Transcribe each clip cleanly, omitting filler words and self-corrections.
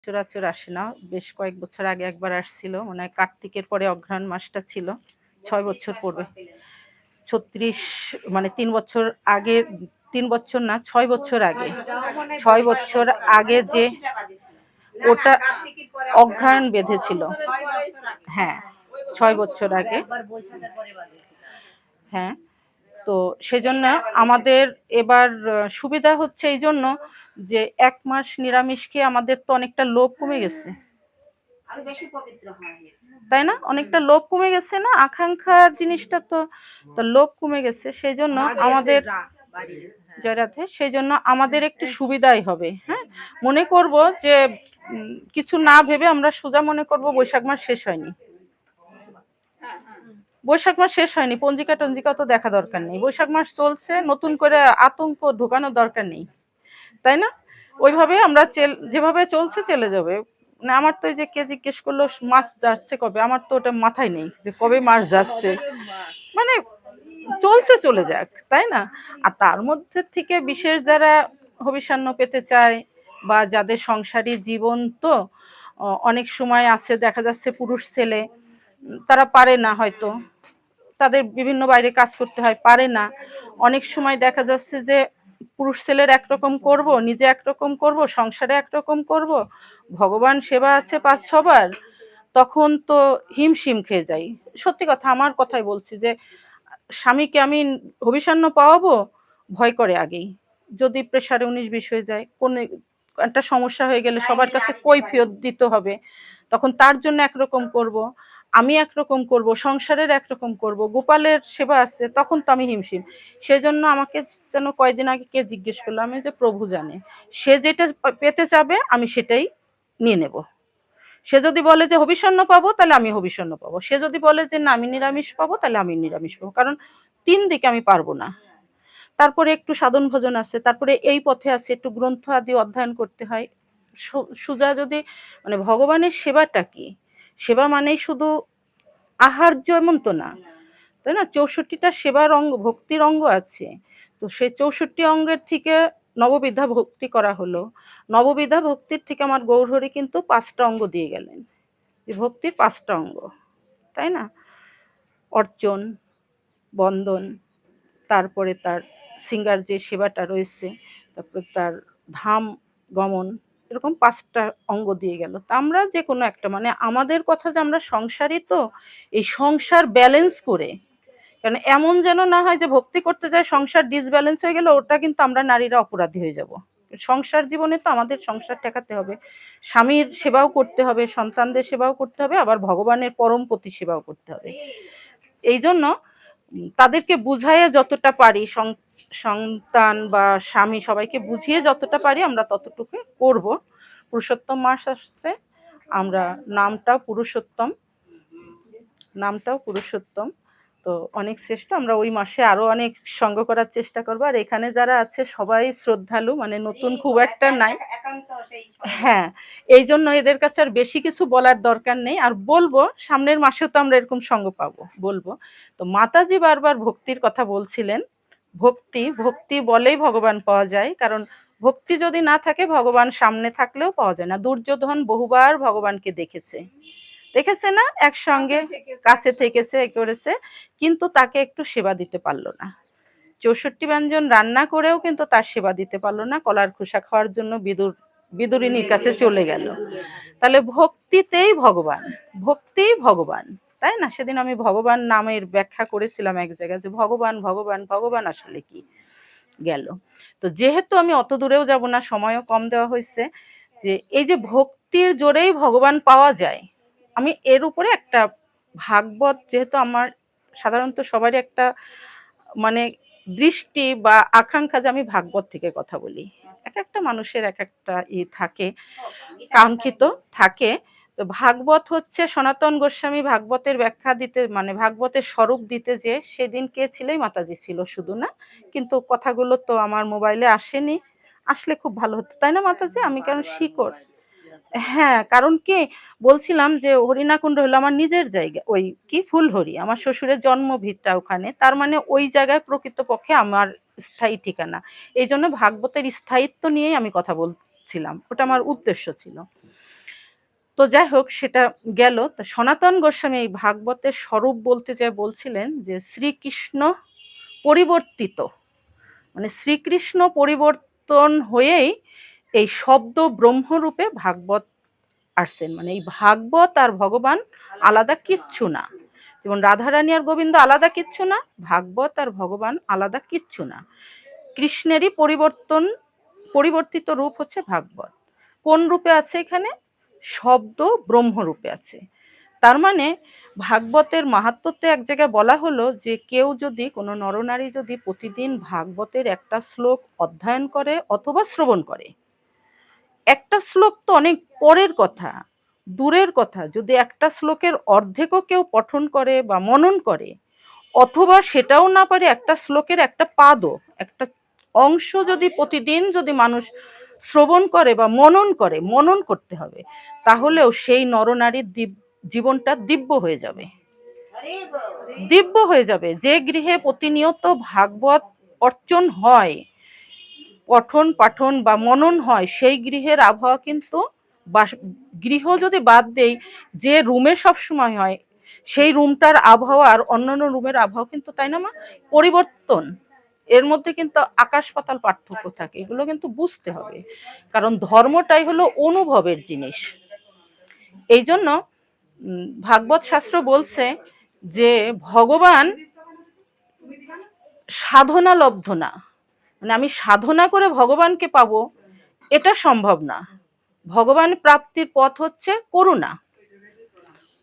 সচরাচর আসে না। বেশ কয়েক বছর আগে একবার আসছিল। মানে কার্তিকের পরে অঘ্রাণ মাসটা ছিল। ৬ বছর পূর্বে। ৩৬ মানে ৩ বছর আগে, ৩ বছর না ৬ বছর আগে। ৬ বছর আগে যে ওটা অঘ্রাণ বেঁধেছিল। হ্যাঁ, ৬ বছর আগে। হ্যাঁ, তো সেজন্য আমাদের এবার সুবিধা হচ্ছে এই জন্য যে ১ মাস নিরামিষ খেয়ে আমাদের তো অনেকটা লোভ কমে গেছে। তাই না? অনেকটা লোভ কমে গেছে না? আকাঙ্ক্ষার জিনিসটা তো লোভ কমে গেছে। সেজন্য আমাদের জয় রাধে, সেজন্য আমাদের একটু সুবিধাই হবে। হ্যাঁ, মনে করব যে কিছু না ভেবে আমরা সোজা মনে করব বৈশাখ মাস শেষ হয়নি। বৈশাখ মাস শেষ হয়নি, পঞ্জিকা টঞ্জিকা তো দেখা দরকার নেই। বৈশাখ মাস চলছে, নতুন করে আতঙ্ক ঢোকানোর দরকার নেই, তাই না? ওইভাবে আমরা যেভাবে চলছে চলে যাবে। মানে আমার তো এই যে কে জিজ্ঞেস করলো মাস যাচ্ছে কবে, আমার তো ওটা মাথায় নেই যে কবে মাস যাচ্ছে। মানে চলছে চলে যাক, তাই না? আর তার মধ্যে থেকে বিশেষ যারা হবিষান্ন পেতে চায় বা যাদের সংসারী জীবন, তো অনেক সময় আছে দেখা যাচ্ছে পুরুষ ছেলে তারা পারে না, হয়তো তাদের বিভিন্ন বাইরে কাজ করতে হয়, পারে না। অনেক সময় দেখা যাচ্ছে যে পুরুষ ছেলের একরকম করব, নিজে একরকম করব, সংসারে একরকম করব, ভগবান সেবা আছে ৫-৬ বার, তখন তো হিমশিম খেয়ে যাই। সত্যি কথা, আমার কথাই বলছি যে স্বামীকে আমি হবিষান্ন পাওয়াবো ভয় করে আগেই। যদি প্রেশারে ১৯-২০ হয়ে যায়, কোন একটা সমস্যা হয়ে গেলে সবার কাছে কৈফিয়ত দিতে হবে, তখন তার জন্য একরকম করব, আমি একরকম করব, সংসারের একরকম করব, গোপালের সেবা আছে, তখন তো আমি হিমশিম। সেজন্য আমাকে যেন কয়েকদিন আগে কে জিজ্ঞেস করলো, আমি যে প্রভু জানে, সে যেটা পেতে চাবে আমি সেটাই নিয়ে নেব। সে যদি বলে যে হবিষান্ন পাবো তাহলে আমি হবিষান্ন পাবো, সে যদি বলে যে না আমি নিরামিষ পাবো তাহলে আমি নিরামিষ পাবো, কারণ ৩ দিকে আমি পারবো না। তারপরে একটু সাধন ভজন আছে, তারপরে এই পথে আছে একটু গ্রন্থ আদি অধ্যয়ন করতে হয়। সুজা যদি মানে ভগবানের সেবাটা কি, সেবা মানেই শুধু আহার্য এমন তো না, তাই না? ৬৪টা সেবার অঙ্গ, ভক্তির অঙ্গ আছে। তো সেই ৬৪ অঙ্গের থেকে নববিধা ভক্তি করা হলো। নববিধা ভক্তির থেকে আমার গৌরহরি কিন্তু ৫টা অঙ্গ দিয়ে গেলেন, যে ভক্তির ৫টা অঙ্গ, তাই না? অর্চন, বন্দন, তারপরে তার সিঙ্গার যে সেবাটা রয়েছে, তারপরে তার ধাম গমন, এরকম ৫টা অঙ্গ দিয়ে গেল। তা আমরা যে কোনো একটা, মানে আমাদের কথা যে আমরা সংসারী, তো এই সংসার ব্যালেন্স করে, কারণ এমন যেন না হয় যে ভক্তি করতে যায় সংসার ডিসব্যালেন্স হয়ে গেল, ওটা কিন্তু আমরা নারীরা অপরাধী হয়ে যাব। সংসার জীবনে তো আমাদের সংসার ঠেকাতে হবে, স্বামীর সেবাও করতে হবে, সন্তানদের সেবাও করতে হবে, আবার ভগবানের পরমপতি সেবাও করতে হবে। এই জন্য তাদেরকে বুঝাইয়ে যতটা পারি, সন্তান বা স্বামী সবাইকে বুঝিয়ে যতটা পারি আমরা ততটুকু করব। পুরুষোত্তম মাস আসছে, আমরা নামটাও পুরুষোত্তম, তো অনেক শ্রেষ্ঠ। আমরা ওই মাসে আরো অনেক সঙ্গ করার চেষ্টা করবো। আর এখানে যারা আছে সবাই শ্রদ্ধালু, মানে নতুন খুব একটা নাই। হ্যাঁ, এই জন্য এদের কাছে আর বেশি কিছু বলার দরকার নেই। আর বলবো সামনের মাসেও তো আমরা এরকম সঙ্গ পাবো, বলবো। তো মাতাজি বারবার ভক্তির কথা বলছিলেন। ভক্তি বলেই ভগবান পাওয়া যায়, কারণ ভক্তি যদি না থাকে ভগবান সামনে থাকলেও পাওয়া যায় না। দুর্যোধন বহুবার ভগবানকে দেখেছে না, একসঙ্গে কাছে থেকেছে, করেছে, কিন্তু তাকে একটু সেবা দিতে পারলো না। ৬৪ ব্যঞ্জন রান্না করেও কিন্তু তার সেবা দিতে পারলো না, কলার খোসা খাওয়ার জন্য বিদুরিনীর কাছে চলে গেল। তাহলে ভক্তিই ভগবান, তাই না? সেদিন আমি ভগবান নামের ব্যাখ্যা করেছিলাম এক জায়গায়, যে ভগবান ভগবান ভগবান আসলে কি গেল। তো যেহেতু আমি অত দূরেও যাব না, সময়ও কম দেওয়া হয়েছে, যে এই যে ভক্তির জোরেই ভগবান পাওয়া যায়, আমি এর উপরে একটা ভাগবত, যেহেতু আমার সাধারণত সবারই একটা মানে দৃষ্টি বা আকাঙ্ক্ষা যে আমি ভাগবত থেকে কথা বলি, এক একটা মানুষের এক একটা থাকে, কাঙ্ক্ষিত থাকে। তো ভাগবত হচ্ছে সনাতন গোস্বামী ভাগবতের ব্যাখ্যা দিতে, মানে ভাগবতের স্বরূপ দিতে, যে সেদিন কে ছিলই মাতাজি ছিল শুধু না, কিন্তু কথাগুলো তো আমার মোবাইলে আসেনি, আসলে খুব ভালো হতো, তাই না মাতাজি? আমি কারণ শিকড়, হ্যাঁ, কারণ কি বলছিলাম যে হরিণাকুণ্ড হলো আমার নিজের জায়গা, ওই কি ফুলহরি আমার শ্বশুরের জন্মভিটা ওখানে, তার মানে ওই জায়গায় প্রকৃতপক্ষে আমার স্থায়ী ঠিকানা। এই জন্য ভাগবতের স্থায়িত্ব নিয়েই আমি কথা বলছিলাম, ওটা আমার উদ্দেশ্য ছিল। তো যাই হোক, সেটা গেল। তা সনাতন গোস্বামী এই ভাগবতের স্বরূপ বলতে চাই বলছিলেন যে শ্রীকৃষ্ণ পরিবর্তিত, মানে শ্রীকৃষ্ণ পরিবর্তন হয়েই এই শব্দ ব্রহ্মরূপে ভাগবত আসছেন। মানে এই ভাগবত আর ভগবান আলাদা কিচ্ছু না, যেমন রাধারানী আর গোবিন্দ আলাদা কিচ্ছু না, ভাগবত আর ভগবান আলাদা কিচ্ছু না। কৃষ্ণেরই পরিবর্তিত রূপ হচ্ছে ভাগবত। কোন রূপে আছে? এখানে শব্দ ব্রহ্ম রূপে আছে। তার মানে ভাগবতের মাহাত্ম্যতে এক জায়গায় বলা হলো যে কেউ যদি, কোনো নরনারী যদি প্রতিদিন ভাগবতের একটা শ্লোক অধ্যয়ন করে অথবা শ্রবণ করে, একটা শ্লোক তো অনেক পরের কথা, দূরের কথা, যদি একটা শ্লোকের অর্ধেকও কেউ পঠন করে বা মনন করে, অথবা সেটাও না পারে একটা শ্লোকের একটা পাদও, একটা অংশ যদি প্রতিদিন যদি মানুষ শ্রবণ করে বা মনন করতে হবে, তাহলেও সেই নরনারীর জীবনটা দিব্য হয়ে যাবে, দিব্য হয়ে যাবে। যে গৃহে প্রতিনিয়ত ভাগবত অর্চন হয়, পঠন পাঠন বা মনন হয়, সেই গৃহের আবহাওয়া কিন্তু, গৃহ যদি বাদ দেই, যে রুমে সব সময় হয় সেই রুমটার আবহাওয়া আর অন্যান্য রুমের আবহাওয়া কিন্তু, তাই না মা, পরিবর্তন। এর মধ্যে কিন্তু আকাশ পাতাল পার্থক্য থাকে, এগুলো কিন্তু বুঝতে হবে, কারণ ধর্মটাই হলো অনুভবের জিনিস। এই জন্য ভাগবত শাস্ত্র বলছে যে ভগবান সাধনা লব্ধ না, মানে আমি সাধনা করে ভগবানকে পাবো এটা সম্ভব না। ভগবান প্রাপ্তির পথ হচ্ছে করুণা,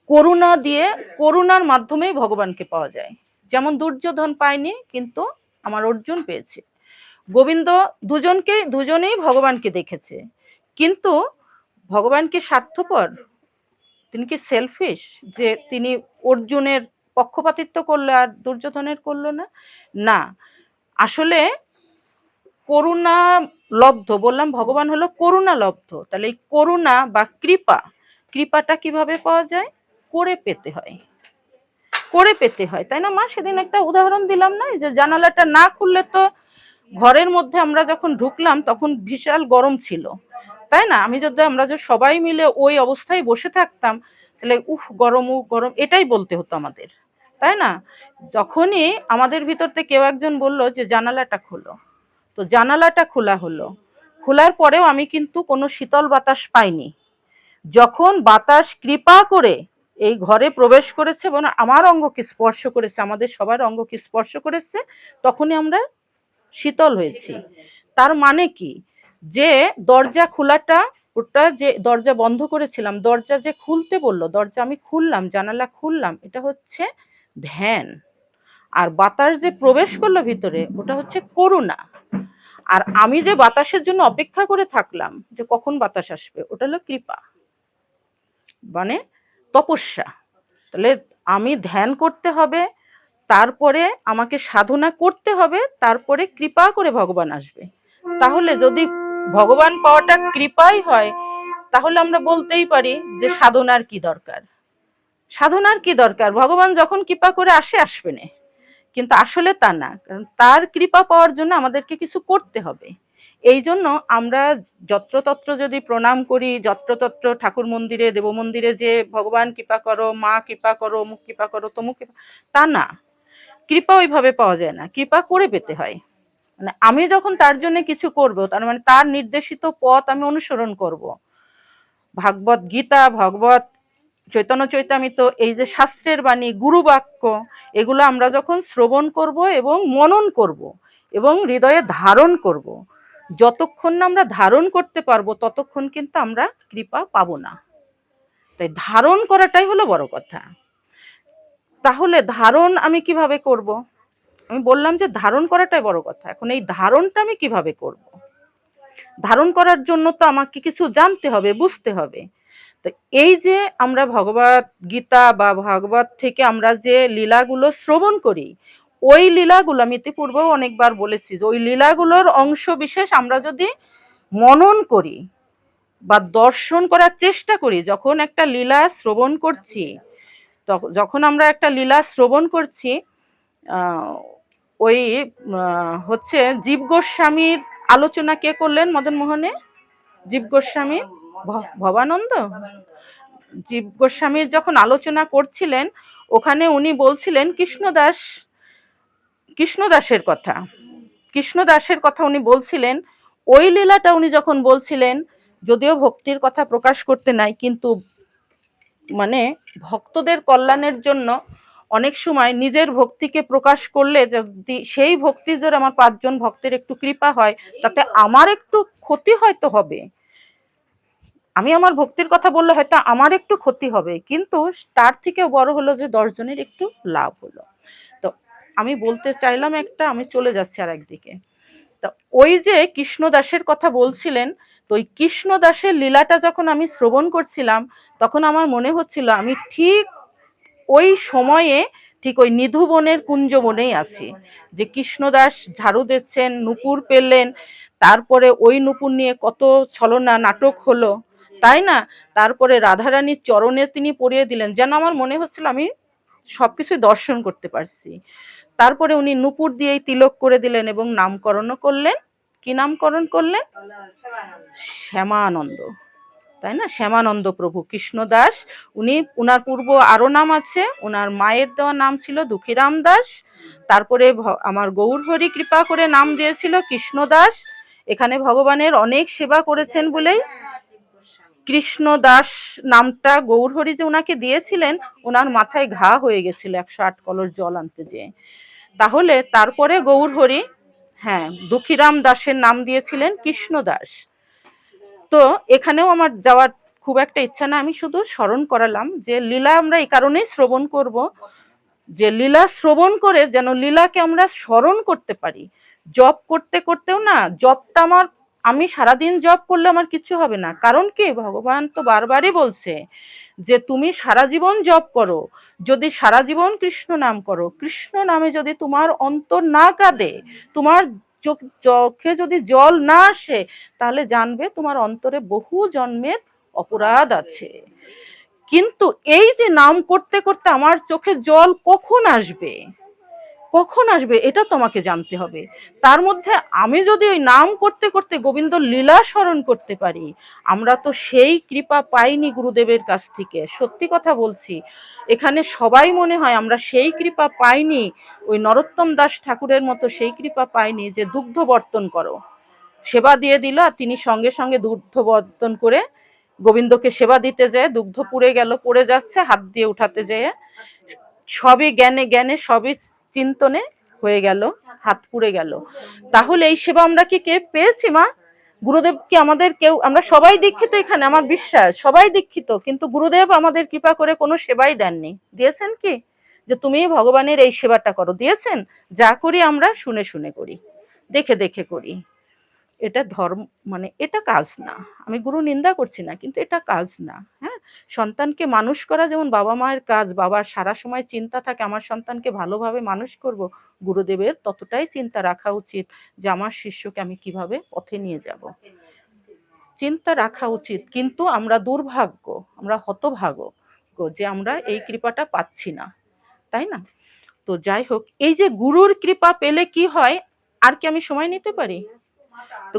করুণা দিয়ে, করুণার মাধ্যমেই ভগবানকে পাওয়া যায়। যেমন দুর্যোধন পায়নি, কিন্তু আমার অর্জুন পেয়েছে। গোবিন্দ দুজনেই ভগবানকে দেখেছে, কিন্তু ভগবান কি স্বার্থপর? তিনি কি সেলফিশ যে তিনি অর্জুনের পক্ষপাতিত্ব করলো আর দুর্যোধনের করলো না? না, আসলে করুণা লব্ধ, বললাম ভগবান হলো করুণা লব্ধ। তাহলে এই করুণা বা কৃপাটা কিভাবে পাওয়া যায়? করে পেতে হয়, করে পেতে হয়, তাই না মা? সেদিন একটা উদাহরণ দিলাম না, যে জানালাটা না খুললে তো, ঘরের মধ্যে আমরা যখন ঢুকলাম তখন বিশাল গরম ছিল, তাই না? আমরা যদি সবাই মিলে ওই অবস্থায় বসে থাকতাম, তাহলে গরম গরম এটাই বলতে হতো আমাদের, তাই না? যখনই আমাদের ভিতর থেকে কেউ একজন বললো যে জানালাটা খোলো, তো জানালাটা খোলা হলো, খোলার পরেও আমি কিন্তু কোনো শীতল বাতাস পাইনি। যখন বাতাস কৃপা করে এই ঘরে প্রবেশ করেছে এবং আমার অঙ্গকে স্পর্শ করেছে, আমাদের সবার অঙ্গকে স্পর্শ করেছে, তখনই আমরা শীতল হয়েছি। তার মানে কি, যে দরজা খোলাটা, ওটা যে দরজা বন্ধ করেছিলাম, দরজা যে খুলতে বললো, দরজা আমি খুললাম, জানালা খুললাম, এটা হচ্ছে ধ্যান। আর বাতাস যে প্রবেশ করলো ভিতরে, ওটা হচ্ছে করুণা। আর আমি যে বাতাসের জন্য অপেক্ষা করে থাকলাম যে কখন বাতাস আসবে, ওটা হলো কৃপা, মানে তপস্যা। তাহলে আমি ধ্যান করতে হবে, তারপরে আমাকে সাধনা করতে হবে, তারপরে কৃপা করে ভগবান আসবে। তাহলে যদি ভগবান পাওয়াটা কৃপাই হয়, তাহলে আমরা বলতেই পারি যে সাধনার কি দরকার, সাধনার কি দরকার, ভগবান যখন কৃপা করে আসবে না। কিন্তু আসলে তা না, কারণ তার কৃপা পাওয়ার জন্য আমাদেরকে কিছু করতে হবে। এই জন্য আমরা যত্রতত্র যদি প্রণাম করি, যত্রতত্র ঠাকুর মন্দিরে, দেব মন্দিরে, যে ভগবান কৃপা করো, মা কৃপা করো, অমুক কৃপা করো, তমুক কৃপা, তা না। কৃপা ওইভাবে পাওয়া যায় না, কৃপা করে পেতে হয়। মানে আমি যখন তার জন্য কিছু করব, তার মানে তার নির্দেশিত পথ আমি অনুসরণ করব। ভাগবত গীতা, ভগবত চৈতন্য চৈতামৃত, এই যে শাস্ত্রের বাণী, গুরু বাক্য, এগুলো আমরা যখন শ্রবণ করব এবং মনন করব এবং হৃদয়ে ধারণ করব, যতক্ষণ না আমরা ধারণ করতে পারবো ততক্ষণ কিন্তু আমরা কৃপা পাবো না। তাই ধারণ করাটাই হলো বড় কথা। তাহলে ধারণ আমি কিভাবে করব? আমি বললাম যে ধারণ করাটাই বড় কথা। এখন এই ধারণটা আমি কিভাবে করব? ধারণ করার জন্য তো আমাকে কিছু জানতে হবে, বুঝতে হবে। তো এই যে আমরা ভগবত গীতা বা ভাগবত থেকে আমরা যে লীলাগুলো শ্রবণ করি, ওই লীলাগুলো আমি ইতিপূর্বেও অনেকবার বলেছি যে ওই লীলাগুলোর অংশ বিশেষ আমরা যদি মনন করি বা দর্শন করার চেষ্টা করি, যখন একটা লীলা শ্রবণ করছি, যখন আমরা একটা লীলা শ্রবণ করছি, ওই হচ্ছে জীব গোস্বামীর আলোচনা কে করলেন মদন মোহনে? জীব গোস্বামী, ভবানন্দ, জীব গোস্বামীর যখন আলোচনা করছিলেন, ওখানে উনি বলছিলেন কৃষ্ণদাসের কথা, কৃষ্ণদাসের কথা উনি বলছিলেন। ওই লীলাটা উনি যখন বলছিলেন, যদিও ভক্তির কথা প্রকাশ করতে নাই, কিন্তু মানে ভক্তদের কল্যাণের জন্য অনেক সময় নিজের ভক্তিকে প্রকাশ করলে যদি সেই ভক্তি জোর আমার 5 জন ভক্তের একটু কৃপা হয়, তাতে আমার একটু ক্ষতি হয়তো হবে। আমি আমার ভক্তির কথা বললে হয়তো আমার একটু ক্ষতি হবে, কিন্তু তার থেকেও বড় হলো যে 10 জনের একটু লাভ হলো। তো আমি বলতে চাইলাম একটা, আমি চলে যাচ্ছি আর একদিকে। তো ওই যে কৃষ্ণদাসের কথা বলছিলেন, তো ওই কৃষ্ণদাসের লীলাটা যখন আমি শ্রবণ করছিলাম, তখন আমার মনে হচ্ছিল আমি ঠিক ওই সময়ে ঠিক ওই নিধুবনের কুঞ্জবনেই আছি, যে কৃষ্ণদাস ঝাড়ু দিচ্ছেন, নূপুর পেলেন, তারপরে ওই নূপুর নিয়ে কত ছলনা নাটক হলো, তাই না? তারপরে রাধারানীর চরণে তিনি পরিয়ে দিলেন, যেন আমার মনে হচ্ছিল আমি সবকিছু দর্শন করতে পারছি। তারপরে উনি নূপুর দিয়েই তিলক করে দিলেন এবং নামকরণও করলেন। কি নামকরণ করলেন? শ্যামানন্দ, তাই না? শ্যামানন্দ প্রভু কৃষ্ণদাস। উনি, উনার পূর্ব আরো নাম আছে, উনার মায়ের দেওয়া নাম ছিল দুঃখীরাম দাস। তারপরে আমার গৌরহরি কৃপা করে নাম দিয়েছিল কৃষ্ণদাস। এখানে ভগবানের অনেক সেবা করেছেন বলেই কৃষ্ণদাস নামটা গৌরহরি যে উনাকে দিয়েছিলেন, ওনার মাথায় ঘা হয়ে গেছিল 108 কলস জল আনতে যেয়ে। তাহলে তারপরে গৌরহরি, হ্যাঁ, দুঃখীরাম দাসের নাম দিয়েছিলেন কৃষ্ণদাস। তো এখানেও আমার যাওয়ার খুব একটা ইচ্ছা না, আমি শুধু স্মরণ করালাম যে লীলা আমরা এই কারণেই শ্রবণ করব, যে লীলা শ্রবণ করে যেন লীলাকে আমরা স্মরণ করতে পারি। জপ করতে করতেও না, জপটা আমার, আমি সারাদিন জপ করলে আমার কিছু হবে না। কারণ কি, ভগবান তো বারবারই বলছে যে তুমি সারা জীবন জপ করো, যদি সারা জীবন কৃষ্ণ নাম করো, কৃষ্ণ নামে যদি তোমার অন্তর না কাঁদে, তোমার চোখে যদি জল না আসে, তাহলে জানবে তোমার অন্তরে বহু জন্মের অপরাধ আছে। কিন্তু এই যে নাম করতে করতে আমার চোখে জল কখন আসবে, কখন আসবে, এটা তোমাকে জানতে হবে। তার মধ্যে আমি যদি ওই নাম করতে করতে গোবিন্দ লীলা স্মরণ করতে পারি, আমরা তো সেই কৃপা পাইনি গুরুদেবের কাছ থেকে, সত্যি কথা বলছি। এখানে সবাই মনে হয় আমরা সেই কৃপা পাইনি, ওই নরোত্তম দাস ঠাকুরের মতো সেই কৃপা পাইনি যে দুগ্ধ বর্তন করো, সেবা দিয়ে দিল আর তিনি সঙ্গে সঙ্গে দুগ্ধ বর্তন করে গোবিন্দকে সেবা দিতে যায়, দুগ্ধ পুড়ে গেল, পড়ে যাচ্ছে, হাত দিয়ে উঠাতে যেয়ে সবই জ্ঞানে জ্ঞানে, সবই চিন্তনে হয়ে গেল, হাত পুড়ে গেল। তাহলে এই সেবা আমরা কি কে পেয়েছি মা? গুরুদেব কি আমাদের কেউ, আমরা সবাই দীক্ষিত এখানে, আমার বিশ্বাস সবাই দীক্ষিত, কিন্তু গুরুদেব আমাদের কৃপা করে কোনো সেবাই দেননি। দিয়েছেন কি যে তুমি ভগবানের এই সেবাটা করো? দিয়েছেন? যা করি আমরা শুনে শুনে করি, দেখে দেখে করি। এটা ধর্ম, মানে এটা কাজ না। আমি গুরু নিন্দা করছি না, কিন্তু এটা কাজ না। হ্যাঁ, সন্তানকে মানুষ করা যেমন বাবা মায়ের কাজ, বাবার সারা সময় চিন্তা থাকে আমার সন্তানকে ভালোভাবে মানুষ করব, গুরুদেবের ততটাই চিন্তা রাখা উচিত যে আমার শিষ্যকে আমি কিভাবে পথে নিয়ে যাব, চিন্তা রাখা উচিত। কিন্তু আমরা দুর্ভাগ্য, আমরা হতভাগ্য যে আমরা এই কৃপাটা পাচ্ছি না, তাই না? তো যাই হোক, এই যে গুরুর কৃপা পেলে কি হয়, আর কি আমি সময় নিতে পারি? তো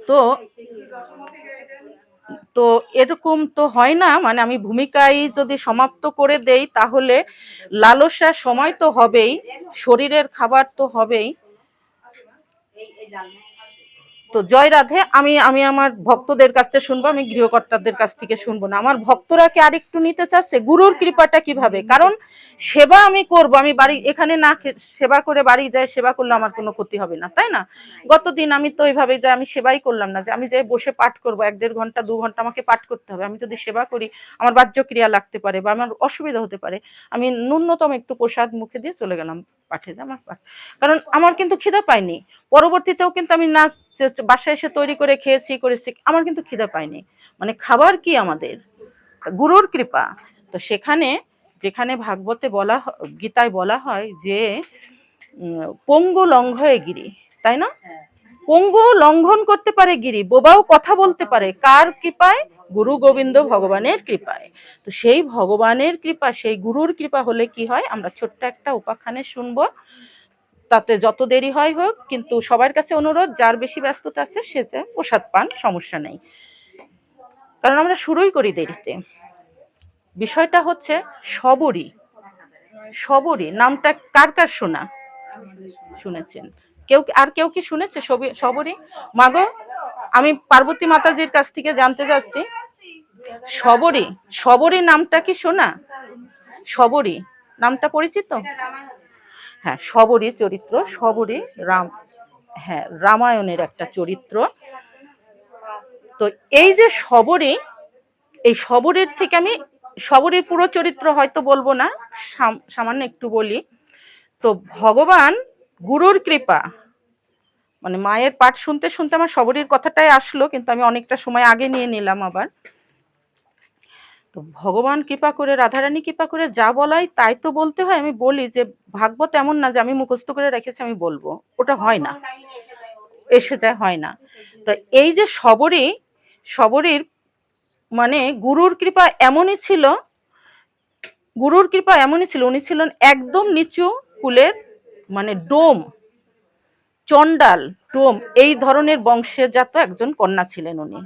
তো তো এরকম তো হয় না, মানে আমি ভূমিকায় যদি সমাপ্ত করে দেই তাহলে লালসা সময় তো হবেই, শরীরের খাবার তো হবেই। তো জয় রাধে। আমি আমি আমার ভক্তদের কাছ থেকে শুনবো, আমি গৃহকর্তাদের কাছ থেকে শুনবো না। আমার ভক্তরা কি আরেকটু নিতে চাচ্ছে গুরুর কৃপাটা কিভাবে? কারণ সেবা আমি করব, আমি বাড়ি এখানে না সেবা করে বাড়ি যাই, সেবা করলে আমার কোনো ক্ষতি হবে না, তাই না? গতদিন আমি তো এইভাবে যাই, আমি সেবাই করলাম না, যে আমি যাই বসে পাঠ করবো 1-1.5 ঘন্টা 2 ঘন্টা আমাকে পাঠ করতে হবে। আমি যদি সেবা করি আমার বাহ্য ক্রিয়া লাগতে পারে বা আমার অসুবিধা হতে পারে, আমি ন্যূনতম একটু প্রসাদ মুখে দিয়ে চলে গেলাম পাঠে, আমার পাঠ, কারণ আমার কিন্তু খিদে পায়নি। পরবর্তীতেও কিন্তু আমি না বাসায় এসে তৈরি করে খেয়েছি করেছি, আমার কিন্তু খিদে পায়নি। মানে খাবার কি আমাদের গুরুর কৃপা। তো সেখানে, যেখানে ভাগবতে বলা, গীতায় বলা হয় যে পঙ্গু লঙ্ঘয়ে গিরি, তাই না? পঙ্গু লঙ্ঘন করতে পারে গিরি, বোবাও কথা বলতে পারে, কার কৃপায়? গুরু গোবিন্দ ভগবানের কৃপায়। তো সেই ভগবানের কৃপা, সেই গুরুর কৃপা হলে কি হয়, আমরা ছোট্ট একটা উপাখ্যানে শুনবো, তাতে যত দেরি হয় হোক, কিন্তু সবার কাছে অনুরোধ, যার বেশি ব্যস্ততা আছে সে প্রসাদ পান, সমস্যা নেই। কারণ আমরা শুরুই করি দেরিতে। বিষয়টা হচ্ছে শবরী। শবরী নামটা কার কার শোনা শুনেছেন? কেউ কি শুনেছে শবরী? মাগো, আমি পার্বতী মাতাজির কাছ থেকে জানতে চাচ্ছি, শবরী শবরী নামটা কি শোনা? শবরী নামটা পরিচিত? হ্যাঁ, শবরী চরিত্র, শবরী রাম, হ্যাঁ রামায়ণের একটা চরিত্র। তো এই যে শবরী, এই শবরীর থেকে আমি শবরীর পুরো চরিত্র হয়তো বলবো না, সামান্য একটু বলি। তো ভগবান গুরুর কৃপা, মানে মায়ের পাঠ শুনতে শুনতে আমার শবরীর কথাটাই আসলো, কিন্তু আমি অনেকটা সময় আগে নিয়ে নিলাম আবার। তো ভগবান কৃপা করে, রাধারানী কৃপা করে যা বলাই তাই তো বলতে হয়। আমি বলি যে ভাগবত এমন না যে আমি মুখস্থ করে রেখেছি আমি বলবো, ওটা হয় না, এসে যায়, হয় না। তো এই যে শবরীর মানে গুরুর কৃপা এমনই ছিল, গুরুর কৃপা এমনই ছিল, উনি ছিলেন একদম নিচু কুলের, মানে ডোম, চণ্ডাল, ডোম এই ধরনের বংশজাত একজন কন্যা ছিলেন উনি।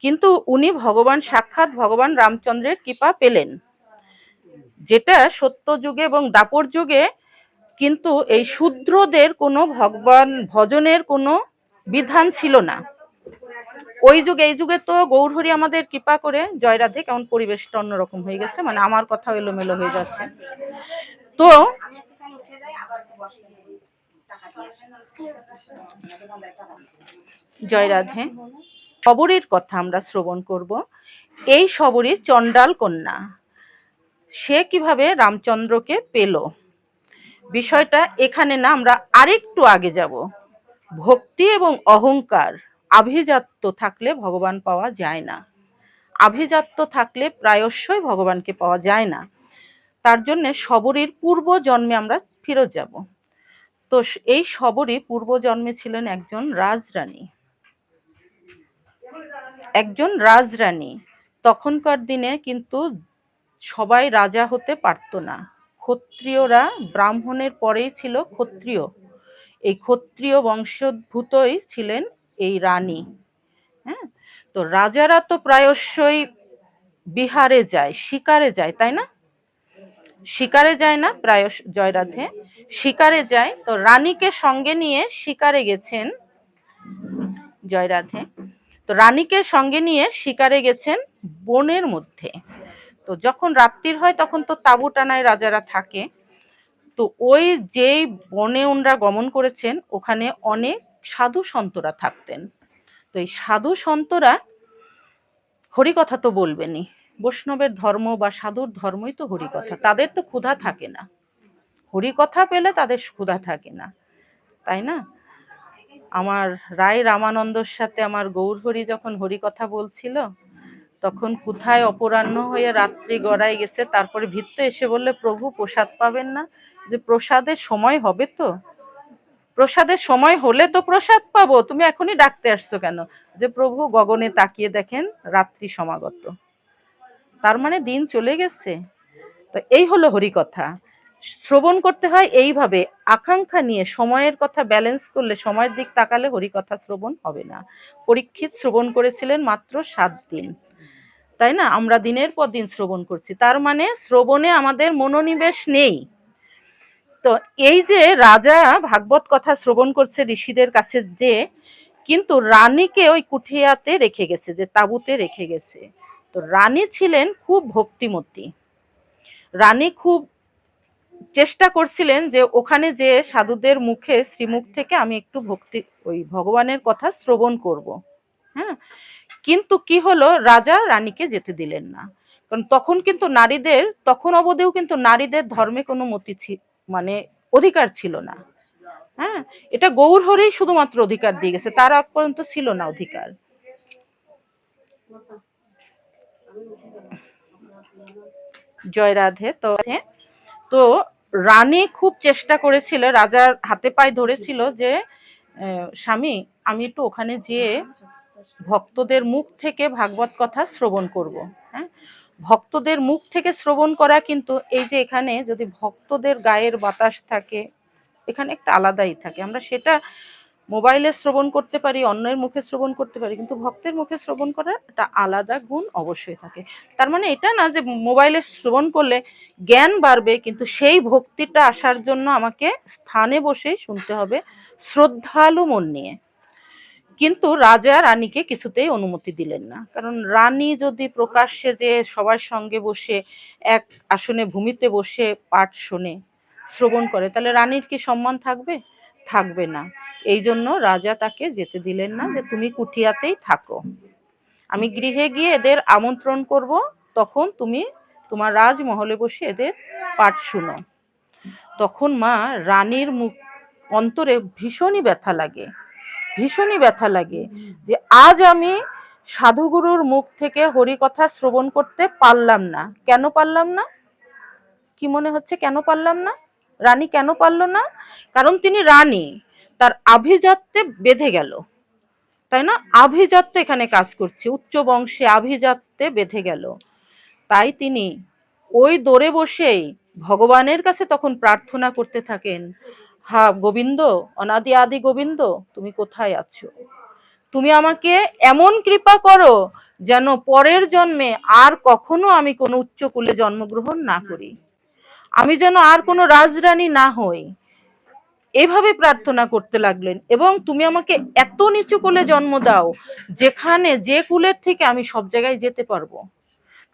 কিন্তু উনি ভগবান সাক্ষাৎ ভগবান রামচন্দ্রের কৃপা পেলেন, যেটা সত্য যুগে এবং দাপর যুগে কিন্তু এই শূদ্রদের কোনো ভগবান ভজনের কোনো বিধান ছিল না। ওই যুগে, এই যুগে তো গৌরহরি আমাদের কৃপা করে, জয় রাধে, কেমন পরিবেশটা অন্যরকম হয়ে গেছে, মানে আমার কথা এলোমেলো হয়ে যাচ্ছে। তো জয় রাধে, শবরীর কথা আমরা শ্রবণ করব। এই শবরী চণ্ডাল কন্যা, সে কিভাবে রামচন্দ্রকে পেল, বিষয়টা এখানে না, আমরা আরেকটু আগে যাব। ভক্তি এবং অহংকার আভিজাত্য থাকলে ভগবান পাওয়া যায় না, আভিজাত্য থাকলে প্রায়শই ভগবানকে পাওয়া যায় না। তার জন্য শবরীর পূর্ব জন্মে আমরা ফিরত যাব। তো এই শবরী পূর্ব জন্মে ছিলেন একজন রাজরানী, একজন রাজরানী। তখনকার দিনে কিন্তু সবাই রাজা হতে পারত না, ক্ষত্রিয়রা, ব্রাহ্মণের পরেই ছিল ক্ষত্রিয়, এই ক্ষত্রিয় বংশোদ্ভূতই ছিলেন এই রানী। হ্যাঁ, তো রাজারা তো প্রায়শই বিহারে যায়, শিকারে যায়, তাই না? শিকারে যায় না প্রায়, জয় রাধে, শিকারে যায়। তো রানীকে সঙ্গে নিয়ে শিকারে গেছেন, জয় রাধে। তো রানীকে সঙ্গে নিয়ে শিকারে গেছেন বনের মধ্যে। তো যখন রাত্রির হয় তখন তো তাঁবু টানায় রাজারা থাকে। তো ওই যেই বনে ওনারা গমন করেছেন ওখানে অনেক সাধু সন্তরা থাকতেন। তো এই সাধু সন্তরা হরিকথা তো বলবেনই, বৈষ্ণবের ধর্ম বা সাধুর ধর্মই তো হরিকথা, তাদের তো ক্ষুধা থাকে না, হরিকথা পেলে তাদের ক্ষুধা থাকে না, তাই না? আমার রায় রামানন্দর সাথে আমার গৌরহরি যখন হরিকথা বলছিল, তখন কোথায় অপরাহ্ন হয়ে রাত্রি গড়াই গেছে, তারপরে ভিত্তে এসে বললে প্রভু প্রসাদ পাবেন না। যে প্রসাদের সময় হবে তো, প্রসাদের সময় হলে তো প্রসাদ পাবো, তুমি এখনই ডাকতে আসছো কেন? যে প্রভু গগনে তাকিয়ে দেখেন রাত্রি সমাগত, তার মানে দিন চলে গেছে। তো এই হলো হরিকথা, শ্রবণ করতে হয় এইভাবে, আকাঙ্ক্ষা নিয়ে, সময়ের কথা ব্যালেন্স করলে, সময়ের দিক তাকালে হরিকথা শ্রবণ হবে না। পরীক্ষিত শ্রবণ করেছিলেন মাত্র 7 দিন, তাই না? আমরা দিনের পর দিন শ্রবণ করছি, তার মানে শ্রবণে আমাদের মনোনিবেশ নেই। তো এই যে রাজা ভাগবত কথা শ্রবণ করছে ঋষিদের কাছে, যে কিন্তু রানীকে ওই কুঠিয়াতে রেখে গেছে, যে তাঁবুতে রেখে গেছে। তো রানী ছিলেন খুব ভক্তিমতী, রানী খুব চেষ্টা করছিলেন যে ওখানে যে সাধুদের মুখে, শ্রীমুখ থেকে আমি একটু ভক্তি, ওই ভগবানের কথা শ্রবণ করব। হ্যাঁ, কিন্তু কি হলো, রাজা রানীকে যেতে দিলেন না। কারণ তখন কিন্তু নারীদের, তখন অবধিও কিন্তু নারীদের ধর্মে কোনো মতি মানে অধিকার ছিল না। হ্যাঁ, এটা গৌরহরি শুধুমাত্র অধিকার দিয়ে গেছে, তার আগ পর্যন্ত ছিল না অধিকার। জয় রাধে। তো রানী খুব চেষ্টা করেছিল, রাজার হাতে পায়ে ধরেছিল যে স্বামী আমি একটু ওখানে যেয়ে ভক্তদের মুখ থেকে ভাগবত কথা শ্রবণ করব। হ্যাঁ, ভক্তদের মুখ থেকে শ্রবণ করা কিন্তু, এই যে এখানে যদি ভক্তদের গায়ের বাতাস থাকে, এখানে একটা আলাদাই থাকে, আমরা সেটা মোবাইলে শ্রবণ করতে পারি, অন্যের মুখে শ্রবণ করতে পারি, কিন্তু ভক্তের মুখে শ্রবণ করার একটা আলাদা গুণ অবশ্যই থাকে। তার মানে এটা না যে মোবাইলে শ্রবণ করলে জ্ঞান বাড়বে, কিন্তু সেই ভক্তিটা আসার জন্য আমাকে স্থানে বসেই শুনতে হবে, শ্রদ্ধালু মন নিয়ে। কিন্তু রাজা রানীকে কিছুতেই অনুমতি দিলেন না, কারণ রানী যদি প্রকাশ্যে যে সবার সঙ্গে বসে এক আসনে ভূমিতে বসে পাঠ শোনে, শ্রবণ করে, তাহলে রানীর কি সম্মান থাকবে? থাকবে না। এই জন্য রাজা তাকে যেতে দিলেন না, যে তুমি কুঠিয়াতেই থাকো, আমি গৃহে গিয়ে এদের আমন্ত্রণ করব, তখন তুমি তোমার রাজমহলে বসে এদের পাঠ শুনো। তখন মা রানীর মুখ অন্তরে ভীষণই ব্যথা লাগে, ভীষণই ব্যথা লাগে, যে আজ আমি সাধুগুরুর মুখ থেকে হরিকথা শ্রবণ করতে পারলাম না। কেন পারলাম না? কি মনে হচ্ছে কেন পারলাম না? রানী কেন পারল না? কারণ তিনি রানী, তার আভিজাত্যে বেঁধে গেল, তাই না? আভিজাত্য এখানে কাজ করছে, উচ্চ বংশে আভিজাত্যে বেঁধে গেল। তাই তিনি ওই দোরে বসেই ভগবানের কাছে তখন প্রার্থনা করতে থাকেন, হা গোবিন্দ, অনাদি আদি গোবিন্দ, তুমি কোথায় আছো? তুমি আমাকে এমন কৃপা করো যেন পরের জন্মে আর কখনো আমি কোনো উচ্চ কুলে জন্মগ্রহণ না করি, আমি যেন আর কোনো রাজরানী না হই। এভাবে প্রার্থনা করতে লাগলেন, এবং তুমি আমাকে এত নিচু কুলে জন্ম দাও যেখানে যে কুলের থেকে আমি সব জায়গায় যেতে পারবো।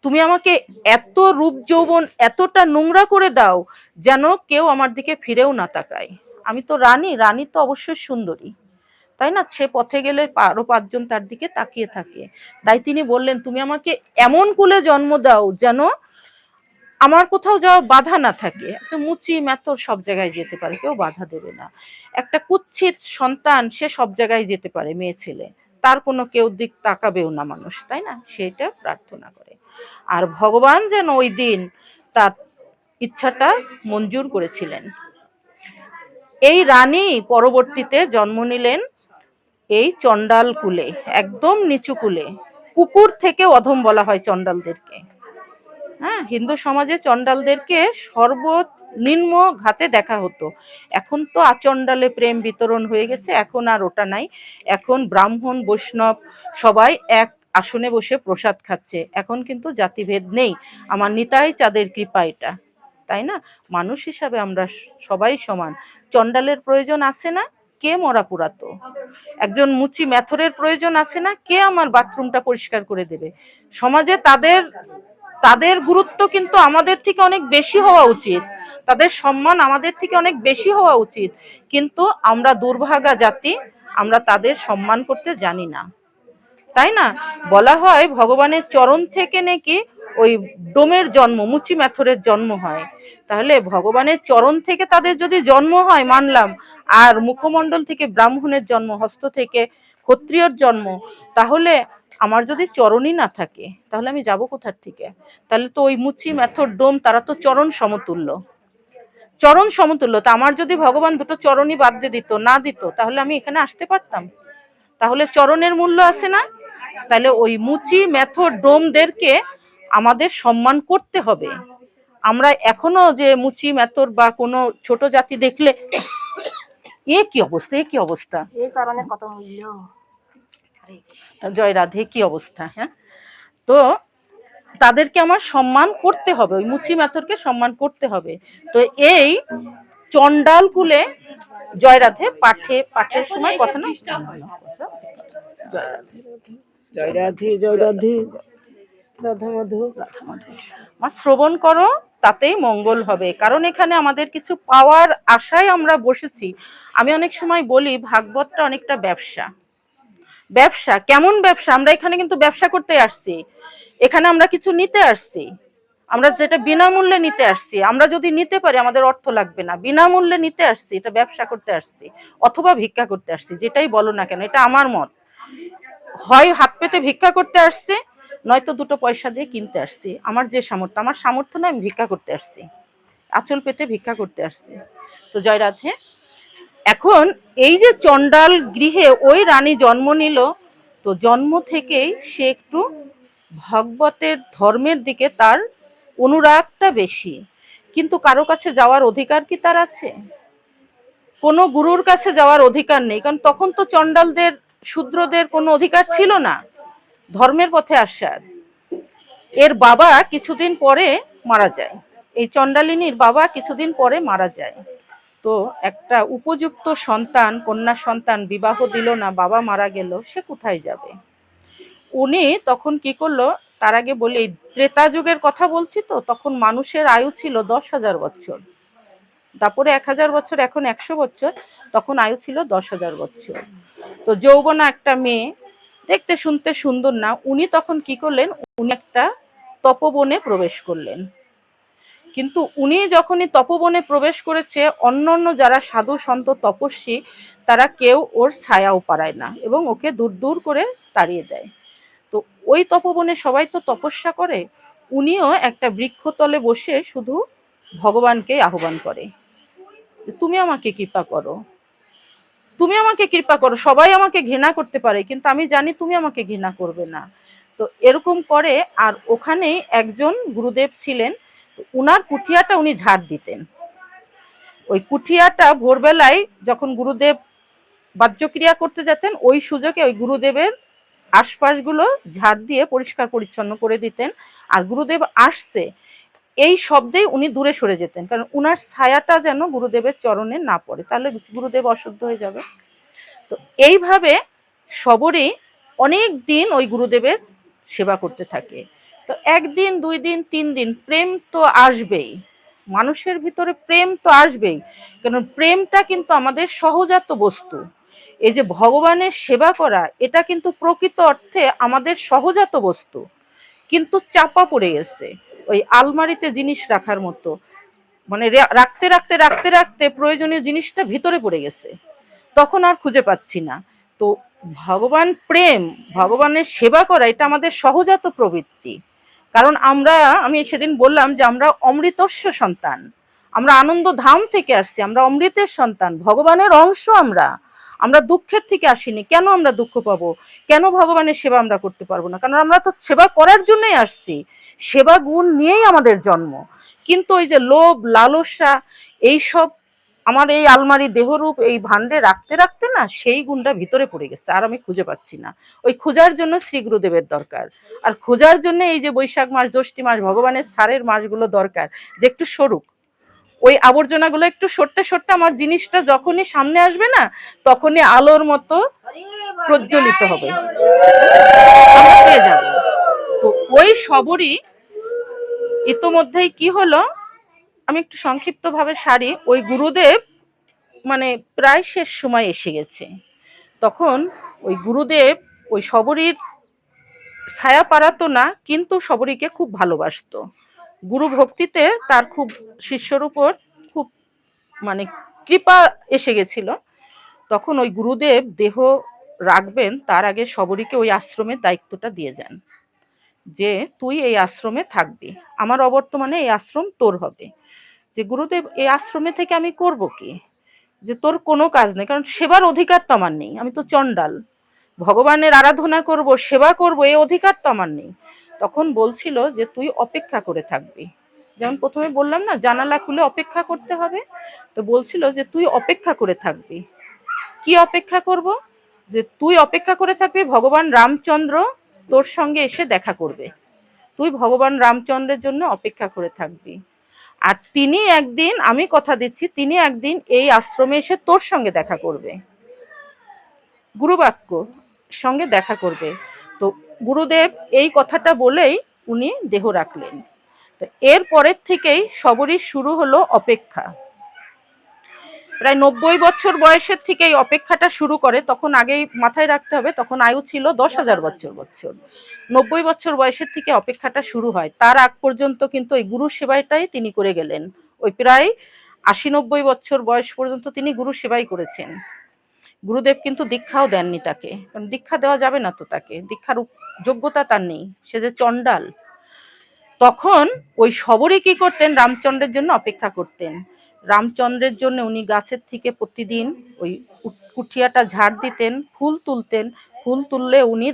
তুমি আমাকে এত রূপ যৌবন এতটা নোংরা করে দাও যেন কেউ আমার দিকে ফিরেও না তাকায়। আমি তো রানী, রানী তো অবশ্যই সুন্দরী, তাই না? সে পথে গেলে আরো পাঁচজন তার দিকে তাকিয়ে থাকে। তাই তিনি বললেন, তুমি আমাকে এমন কুলে জন্ম দাও যেন আমার কোথাও যাওয়া বাধা না থাকে। একটা মুচি মেথর সব জায়গায় যেতে পারে, কেউ বাধা দেবে না। একটা কুৎসিত সন্তান, সে সব জায়গায় যেতে পারে, মেয়ে ছেলে, তার কোনো কেউ দিক তাকাবেও না মানুষ, তাই না? সেটা প্রার্থনা করে। আর ভগবান যেন ওই দিন তার ইচ্ছাটা মঞ্জুর করেছিলেন। এই রানী পরবর্তীতে জন্ম নিলেন এই চণ্ডাল কুলে, একদম নিচু কুলে। কুকুর থেকে অধম বলা হয় চণ্ডালদেরকে। হ্যাঁ, হিন্দু সমাজে চণ্ডালদেরকে সর্বনিম্ন ঘাতে দেখা হতো। এখন তো আচণ্ডালে প্রেম বিতরণ হয়ে গেছে, এখন আর ওটা নাই। এখন ব্রাহ্মণ বৈষ্ণব সবাই এক আসনে বসে প্রসাদ খাচ্ছে, এখন কিন্তু জাতিভেদ নেই। আমার নিতাই চাঁদের কৃপা এটা, তাই না? মানুষ হিসাবে আমরা সবাই সমান। চণ্ডালের প্রয়োজন আছে না? কে মরা পুরাতো? একজন মুচি মেথরের প্রয়োজন আছে না? কে আমার বাথরুমটা পরিষ্কার করে দেবে? সমাজে তাদের তাদের গুরুত্ব কিন্তু আমাদের থেকে অনেক বেশি হওয়া উচিত, তাদের সম্মান আমাদের থেকে অনেক বেশি হওয়া উচিত। কিন্তু আমরা দুর্ভাগা জাতি, আমরা তাদের সম্মান করতে জানি না, তাই না? বলা হয় ভগবানের চরণ থেকে নাকি ওই ডোমের জন্ম, মুচি মেথরের জন্ম হয়। তাহলে ভগবানের চরণ থেকে তাদের যদি জন্ম হয় মানলাম, আর মুখমণ্ডল থেকে ব্রাহ্মণের জন্ম, হস্ত থেকে ক্ষত্রিয়র জন্ম, তাহলে আমার যদি চরণই না থাকে তাহলে আমি যাব কোথার থেকে? তাহলে তো ওই মুচি মেথর ডোম তারা তো চরণ সমতুল্য, চরণ সমতুল্য। তা আমার যদি ভগবান দুটো চরণই বাদ দিয়ে দিত, না দিত, তাহলে আমি এখানে আসতে পারতাম? তাহলে চরণের মূল্য আছে না? তাহলে ওই মুচি মেথর ডোমদেরকে আমাদের সম্মান করতে হবে। আমরা এখনো যে মুচি মেথর বা কোনো ছোট জাতি দেখলে এ কি অবস্থা, এ কি অবস্থা, এই চরণের কত মূল্য। জয় রাধে, কি অবস্থা। হ্যাঁ, তো তাদেরকে আমার সম্মান করতে হবে, ওই মুচি মেথরকে সম্মান করতে হবে। তো এই চণ্ডাল কুলে, জয় রাধে, পাঠের সময় কথা না, জয় রাধে, জয় রাধে, জয় রাধে, রাধা মাধব। আমার শ্রবণ করো, তাতেই মঙ্গল হবে। কারণ এখানে আমাদের কিছু পাওয়ার আশায় আমরা বসেছি। আমি অনেক সময় বলি ভাগবতটা অনেকটা ব্যবসা। ব্যবসা কেমন ব্যবসা? আমরা এখানে কিন্তু ব্যবসা করতে আসছি, এখানে আমরা কিছু নিতে আসছি, আমরা যেটা বিনামূল্যে নিতে আসছি। আমরা যদি নিতে পারি আমাদের অর্থ লাগবে না, বিনামূল্যে নিতে আসছি, এটা ব্যবসা করতে আসছি, অথবা ভিক্ষা করতে আসছি, যেটাই বলো না কেন, এটা আমার মত। হয় হাত পেতে ভিক্ষা করতে আসছে, নয়তো দুটো পয়সা দিয়ে কিনতে আসছি। আমার যে সামর্থ্য, আমার সামর্থ্য নয়, আমি ভিক্ষা করতে আসছি, আঁচল পেতে ভিক্ষা করতে আসছি। তো জয় রাধে। এখন এই যে চণ্ডাল গৃহে ওই রানী জন্ম নিল, তো জন্ম থেকেই সে একটু ভাগবতের ধর্মের দিকে তার অনুরাগটা বেশি। কিন্তু কারো কাছে যাওয়ার অধিকার কি তার আছে? কোনো গুরুর কাছে যাওয়ার অধিকার নেই, কারণ তখন তো চণ্ডালদের শূদ্রদের কোনো অধিকার ছিল না ধর্মের পথে আসার। এর বাবা কিছুদিন পরে মারা যায়, এই চণ্ডালিনীর বাবা কিছুদিন পরে মারা যায়। তো একটা উপযুক্ত সন্তান, কন্যা সন্তান বিবাহ দিল না, বাবা মারা গেল, সে কোথায় যাবে? উনি তখন কি করলো, তার আগে বলি এই ত্রেতা যুগের কথা বলছি, তো তখন মানুষের আয়ু ছিল 10,000 বছর, তারপরে 1,000 বছর, এখন 100 বছর, তখন আয়ু ছিল 10,000 বছর। তো যৌবনা একটা মেয়ে, দেখতে শুনতে সুন্দর না, উনি তখন কি করলেন, উনি একটা তপবনে প্রবেশ করলেন। কিন্তু উনি যখনই তপবনে প্রবেশ করেছে, অন্যান্য যারা সাধু সন্ত তপস্বী তারা কেউ ওর ছায়াও পাড়ায় না এবং ওকে দূর দূর করে তাড়িয়ে দেয়। তো ওই তপবনে সবাই তো তপস্যা করে, উনিও একটা বৃক্ষতলে বসে শুধু ভগবানকে আহ্বান করে, তুমি আমাকে কৃপা করো, তুমি আমাকে কৃপা করো, সবাই আমাকে ঘৃণা করতে পারে কিন্তু আমি জানি তুমি আমাকে ঘৃণা করবে না। তো এরকম করে। আর ওখানেই একজন গুরুদেব ছিলেন, উনার কুঠিয়াটা উনি ঝাড় দিতেন। ওই কুঠিয়াটা ভোরবেলায় যখন গুরুদেব বাহ্যক্রিয়া করতে যেতেন, ওই সুযোগে ওই গুরুদেবের আশপাশগুলো ঝাড় দিয়ে পরিষ্কার পরিচ্ছন্ন করে দিতেন। আর গুরুদেব আসছে এই শব্দেই উনি দূরে সরে যেতেন, কারণ উনার ছায়াটা যেন গুরুদেবের চরণে না পড়ে, তাহলে গুরুদেব অশুদ্ধ হয়ে যাবে। তো এইভাবে সবরই অনেক দিন ওই গুরুদেবের সেবা করতে থাকে। তো একদিন, 2 দিন, 3 দিন, প্রেম তো আসবেই, মানুষের ভিতরে প্রেম তো আসবেই, কারণ প্রেমটা কিন্তু আমাদের সহজাত বস্তু। এই যে ভগবানের সেবা করা, এটা কিন্তু প্রকৃত অর্থে আমাদের সহজাত বস্তু, কিন্তু চাপা পড়ে গেছে ওই আলমারিতে জিনিস রাখার মতো, মানে রাখতে রাখতে রাখতে রাখতে প্রয়োজনীয় জিনিসটা ভিতরে পড়ে গেছে, তখন আর খুঁজে পাচ্ছি না। তো ভগবান প্রেম, ভগবানের সেবা করা, এটা আমাদের সহজাত প্রবৃত্তি। কারণ আমরা, আমি সেদিন বললাম যে আমরা অমৃতস্য সন্তান, আমরা আনন্দ ধাম থেকে আসছি, আমরা অমৃতের সন্তান, ভগবানের অংশ। আমরা আমরা দুঃখের থেকে আসিনি, কেন আমরা দুঃখ পাবো? কেন ভগবানের সেবা আমরা করতে পারবো না? কারণ আমরা তো সেবা করার জন্যই আসছি, সেবা গুণ নিয়েই আমাদের জন্ম। কিন্তু ওই যে লোভ, লালসা, এইসব আমার এই আলমারি দেহরূপ এই ভান্ডে রাখতে রাখতে না সেই গুণটা ভিতরে পড়ে গেছে, আর আমি খুঁজে পাচ্ছি না। ওই খোঁজার জন্য শ্রী গুরুদেবের দরকার, আর খোঁজার জন্য এই যে বৈশাখ মাস, জ্যৈষ্ঠী মাস, ভগবানের ছাড়ের মাসগুলো দরকার, যে একটু সরুক ওই আবর্জনাগুলো, একটু সরতে সরতে আমার জিনিসটা যখনই সামনে আসবে না, তখনই আলোর মতো প্রজ্বলিত হবে, আমরা পেয়ে যাব। তো ওই সবরই ইতোমধ্যেই কি হলো, আমি একটু সংক্ষিপ্ত ভাবে সারি। ওই গুরুদেব মানে প্রায় শেষ সময় এসে গেছে, তখন ওই গুরুদেব ওই শবরীর ছায়া পাড়াতো না, কিন্তু শবরীকে খুব ভালোবাসতো। গুরু ভক্তিতে তার খুব শিষ্যর উপর খুব মানে কৃপা এসে গেছিল। তখন ওই গুরুদেব দেহ রাখবেন তার আগে শবরীকে ওই আশ্রমের দায়িত্বটা দিয়ে যান, যে তুই এই আশ্রমে থাকবি, আমার অবর্তমানে এই আশ্রম তোর হবে। যে গুরুদেব, এই আশ্রমে থেকে আমি করব কি? যে তোর কোনো কাজ নেই, কারণ সেবার অধিকার তো আমার নেই, আমি তো চণ্ডাল, ভগবানের আরাধনা করব, সেবা করব, এই অধিকার তো আমার নেই। তখন বলছিল যে তুই অপেক্ষা করে থাকবি, যেমন প্রথমে বললাম না জানালা খুলে অপেক্ষা করতে হবে, তো বলছিল যে তুই অপেক্ষা করে থাকবি। কি অপেক্ষা করব? যে তুই অপেক্ষা করে থাকবি ভগবান রামচন্দ্র তোর সঙ্গে এসে দেখা করবে, তুই ভগবান রামচন্দ্রের জন্য অপেক্ষা করে থাকবি। আর তিনি একদিন, আমি কথা দিচ্ছি, তিনি একদিন এই আশ্রমে এসে তোর সঙ্গে দেখা করবে, গুরুবাক্য সঙ্গে দেখা করবে। তো গুরুদেব এই কথাটা বলেই উনি দেহ রাখলেন। তো এর পরের থেকেই সবরই শুরু হলো অপেক্ষা। প্রায় 90 বছর বয়সের থেকে এই অপেক্ষাটা শুরু করে, তখন আগেই মাথায় রাখতে হবে তখন আয়ু ছিল 10,000 বছর। 90 বছর বয়সের থেকে অপেক্ষাটা শুরু হয়, তার আগ পর্যন্ত কিন্তু ওই গুরু সেবাটাই তিনি করে গেলেন। ওই প্রায় 80-90 বছর বয়স পর্যন্ত তিনি গুরু সেবাই করেছেন। গুরুদেব কিন্তু দীক্ষাও দেননি তাকে, কারণ দীক্ষা দেওয়া যাবে না তো, তাকে দীক্ষার যোগ্যতা তার নেই, সে যে চণ্ডাল। তখন ওই শবরী কি করতেন, রামচন্দ্রের জন্য অপেক্ষা করতেন। রামচন্দ্রের জন্য উনি গাছের থেকে প্রতিদিন ওই কুঠিয়াটা ঝাড় দিতেন, ফুল তুলতেন, ফুল তুললে উনি